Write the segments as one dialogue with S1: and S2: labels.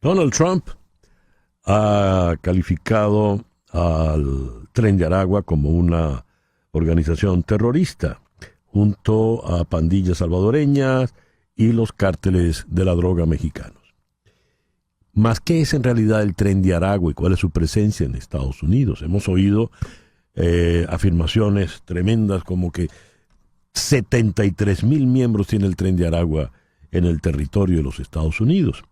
S1: Donald Trump ha calificado al Tren de Aragua como una organización terrorista, junto a pandillas salvadoreñas y los cárteles de la droga mexicanos. Mas, ¿qué es en realidad el Tren de Aragua y cuál es su presencia en Estados Unidos? Hemos oído afirmaciones tremendas como que 73,000 miembros tiene el Tren de Aragua en el territorio de los Estados Unidos.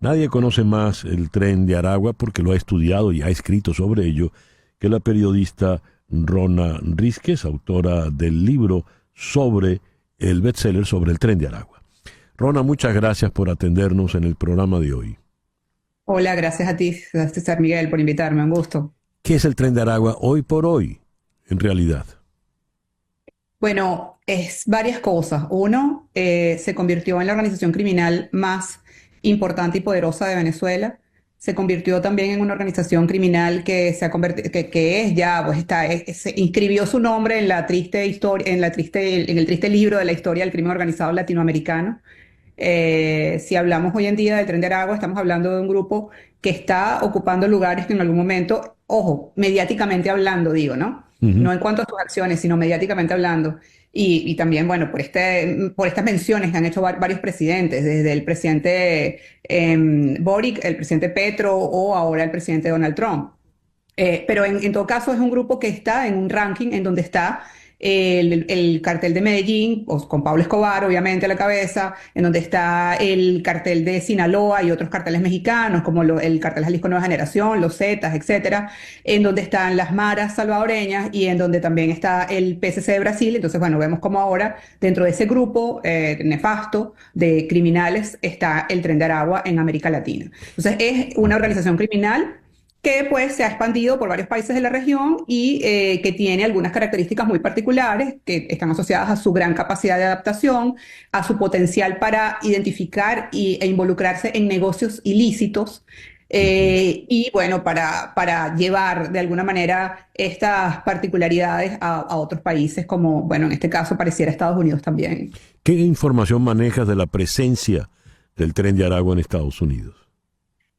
S1: Nadie conoce más el Tren de Aragua porque lo ha estudiado y ha escrito sobre ello que la periodista Rona Rísquez, autora del libro sobre el bestseller sobre el Tren de Aragua. Rona, muchas gracias por atendernos en el programa de hoy.
S2: Hola, gracias a ti, César Miguel, por invitarme, un gusto.
S1: ¿Qué es el Tren de Aragua hoy por hoy, en realidad?
S2: Bueno, es varias cosas. Uno, se convirtió en la organización criminal más importante y poderosa de Venezuela. Se convirtió también en una organización criminal que se ha convertido, que es ya, pues se inscribió su nombre en la triste historia, en el triste libro de la historia del crimen organizado latinoamericano. Si hablamos hoy en día del Tren de Aragua, estamos hablando de un grupo que está ocupando lugares que en algún momento, ojo, mediáticamente hablando, digo, ¿no?
S1: Uh-huh.
S2: No en cuanto a sus acciones, sino mediáticamente hablando. Y también, bueno, por estas menciones que han hecho varios presidentes, desde el presidente Boric, el presidente Petro o ahora el presidente Donald Trump. Pero en todo caso es un grupo que está en un ranking en donde está el cartel de Medellín, pues, con Pablo Escobar obviamente a la cabeza, en donde está el cartel de Sinaloa y otros carteles mexicanos, como el cartel Jalisco Nueva Generación, los Zetas, etcétera, en donde están las maras salvadoreñas y en donde también está el PSC de Brasil. Entonces, bueno, vemos como ahora dentro de ese grupo nefasto de criminales está el Tren de Aragua en América Latina. Entonces, es una organización criminal que pues se ha expandido por varios países de la región y que tiene algunas características muy particulares que están asociadas a su gran capacidad de adaptación, a su potencial para identificar e involucrarse en negocios ilícitos y bueno, para llevar de alguna manera estas particularidades a otros países como, bueno, en este caso pareciera Estados Unidos también.
S1: ¿Qué información manejas de la presencia del Tren de Aragua en Estados Unidos?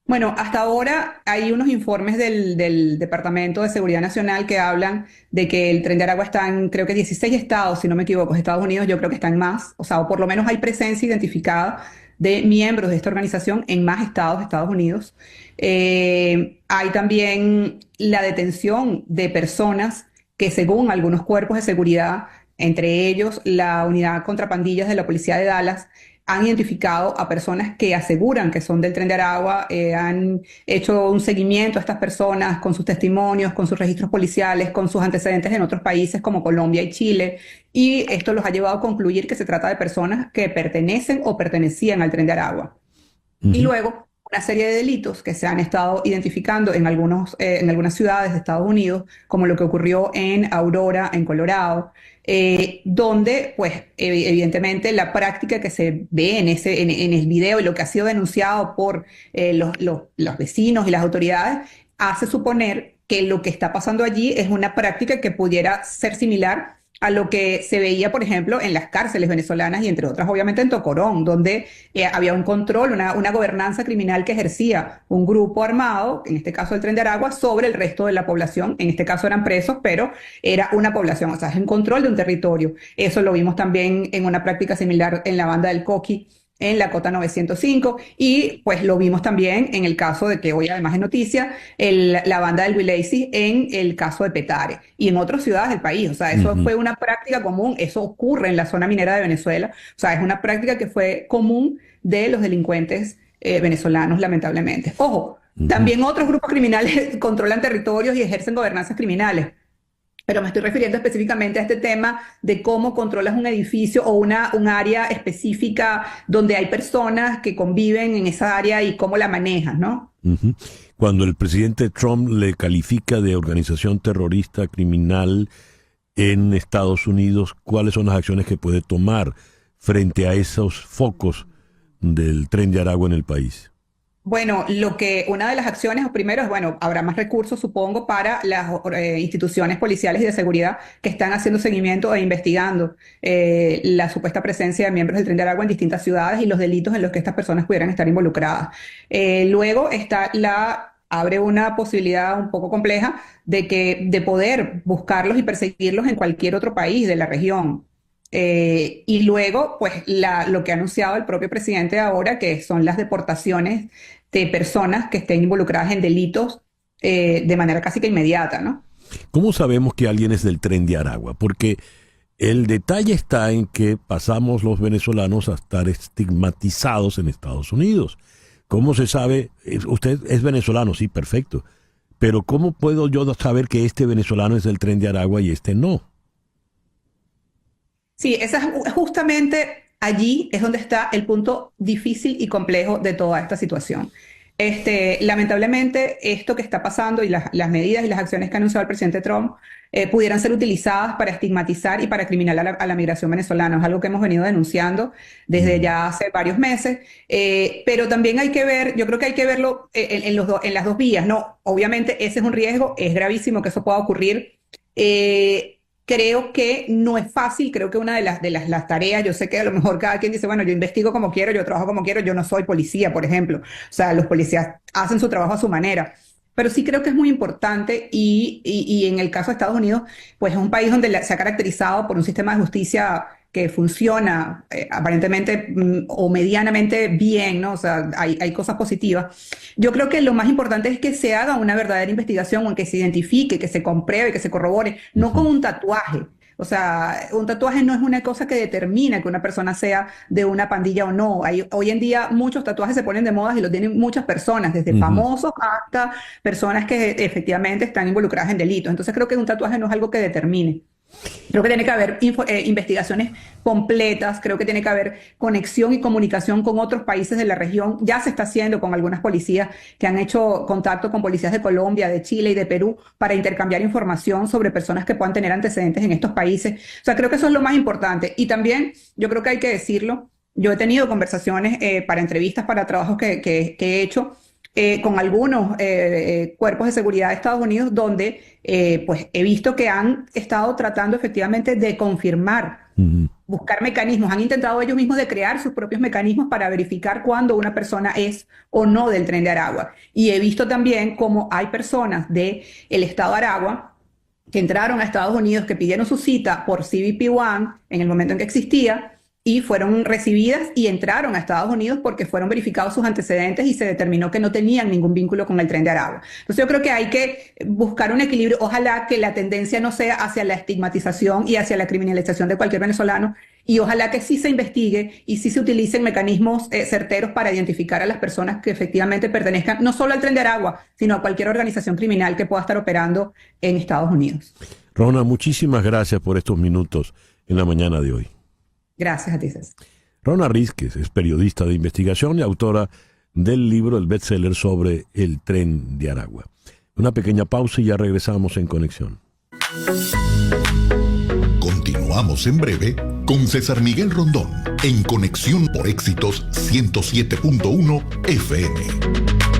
S2: Bueno, hasta ahora hay unos informes del Departamento de Seguridad Nacional que hablan de que el Tren de Aragua está en, creo que 16 estados, si no me equivoco. Estados Unidos yo creo que está en más, o sea, o por lo menos hay presencia identificada de miembros de esta organización en más estados de Estados Unidos. Hay también la detención de personas que según algunos cuerpos de seguridad, entre ellos la Unidad contra Pandillas de la Policía de Dallas, han identificado a personas que aseguran que son del Tren de Aragua, han hecho un seguimiento a estas personas con sus testimonios, con sus registros policiales, con sus antecedentes en otros países como Colombia y Chile, y esto los ha llevado a concluir que se trata de personas que pertenecen o pertenecían al Tren de Aragua. Y
S1: Uh-huh.
S2: luego, una serie de delitos que se han estado identificando en algunas ciudades de Estados Unidos, como lo que ocurrió en Aurora, en Colorado, donde, pues, evidentemente, la práctica que se ve en el video y lo que ha sido denunciado por los vecinos y las autoridades, hace suponer que lo que está pasando allí es una práctica que pudiera ser similar a lo que se veía, por ejemplo, en las cárceles venezolanas y entre otras, obviamente, en Tocorón, donde había un control, una gobernanza criminal que ejercía un grupo armado, en este caso el Tren de Aragua, sobre el resto de la población. En este caso eran presos, pero era una población, o sea, es un control de un territorio. Eso lo vimos también en una práctica similar en la banda del Coqui, en la Cota 905, y pues lo vimos también en el caso de que hoy además es noticia, la banda del Willacy en el caso de Petare y en otras ciudades del país. O sea, eso
S1: Uh-huh.
S2: fue una práctica común, eso ocurre en la zona minera de Venezuela. O sea, es una práctica que fue común de los delincuentes venezolanos, lamentablemente. Ojo,
S1: Uh-huh.
S2: también otros grupos criminales controlan territorios y ejercen gobernanzas criminales. Pero me estoy refiriendo específicamente a este tema de cómo controlas un edificio o un área específica donde hay personas que conviven en esa área y cómo la manejas, ¿no?
S1: Uh-huh. Cuando el presidente Trump le califica de organización terrorista criminal en Estados Unidos, ¿cuáles son las acciones que puede tomar frente a esos focos del Tren de Aragua en el país?
S2: Bueno, una de las acciones, o primero, es, bueno, habrá más recursos, supongo, para las instituciones policiales y de seguridad que están haciendo seguimiento e investigando la supuesta presencia de miembros del Tren de Aragua en distintas ciudades y los delitos en los que estas personas pudieran estar involucradas. Luego abre una posibilidad un poco compleja de poder buscarlos y perseguirlos en cualquier otro país de la región. Y luego, pues, lo que ha anunciado el propio presidente ahora, que son las deportaciones de personas que estén involucradas en delitos de manera casi que inmediata, ¿no?
S1: ¿Cómo sabemos que alguien es del Tren de Aragua? Porque el detalle está en que pasamos los venezolanos a estar estigmatizados en Estados Unidos. ¿Cómo se sabe? Usted es venezolano, sí, perfecto. Pero ¿cómo puedo yo saber que este venezolano es del Tren de Aragua y este no?
S2: Sí, justamente allí es donde está el punto difícil y complejo de toda esta situación. Lamentablemente, esto que está pasando y las medidas y las acciones que ha anunciado el presidente Trump pudieran ser utilizadas para estigmatizar y para criminalizar a la migración venezolana. Es algo que hemos venido denunciando desde ya hace varios meses, pero también hay que ver, yo creo que hay que verlo en las dos vías, ¿no? Obviamente ese es un riesgo, es gravísimo que eso pueda ocurrir. Creo que no es fácil, creo que una de las tareas, yo sé que a lo mejor cada quien dice, bueno, yo investigo como quiero, yo trabajo como quiero, yo no soy policía, por ejemplo. O sea, los policías hacen su trabajo a su manera. Pero sí creo que es muy importante y en el caso de Estados Unidos, pues es un país donde se ha caracterizado por un sistema de justicia que funciona aparentemente o medianamente bien, ¿no? O sea, hay cosas positivas. Yo creo que lo más importante es que se haga una verdadera investigación, o que se identifique, que se compruebe, que se corrobore, no con un tatuaje. O sea, un tatuaje no es una cosa que determina que una persona sea de una pandilla o no. Hoy en día muchos tatuajes se ponen de moda y lo tienen muchas personas, desde famosos hasta personas que efectivamente están involucradas en delitos. Entonces creo que un tatuaje no es algo que determine. Creo que tiene que haber investigaciones completas, creo que tiene que haber conexión y comunicación con otros países de la región. Ya se está haciendo con algunas policías que han hecho contacto con policías de Colombia, de Chile y de Perú para intercambiar información sobre personas que puedan tener antecedentes en estos países. O sea, creo que eso es lo más importante. Y también, yo creo que hay que decirlo, yo he tenido conversaciones para entrevistas, para trabajos que he hecho con algunos cuerpos de seguridad de Estados Unidos, donde pues he visto que han estado tratando efectivamente de confirmar, buscar mecanismos, han intentado ellos mismos de crear sus propios mecanismos para verificar cuándo una persona es o no del Tren de Aragua. Y he visto también cómo hay personas del estado de Aragua que entraron a Estados Unidos, que pidieron su cita por CBP-1 en el momento en que existía, y fueron recibidas y entraron a Estados Unidos porque fueron verificados sus antecedentes y se determinó que no tenían ningún vínculo con el Tren de Aragua. Entonces yo creo que hay que buscar un equilibrio. Ojalá que la tendencia no sea hacia la estigmatización y hacia la criminalización de cualquier venezolano, y ojalá que sí se investigue y sí se utilicen mecanismos certeros para identificar a las personas que efectivamente pertenezcan no solo al Tren de Aragua, sino a cualquier organización criminal que pueda estar operando en Estados Unidos.
S1: Rona, muchísimas gracias por estos minutos en la mañana de hoy.
S2: Gracias a ti, César.
S1: Rona Rísquez es periodista de investigación y autora del libro, el bestseller sobre el Tren de Aragua. Una pequeña pausa y ya regresamos en Conexión.
S3: Continuamos en breve con César Miguel Rondón en Conexión por Éxitos 107.1 FM.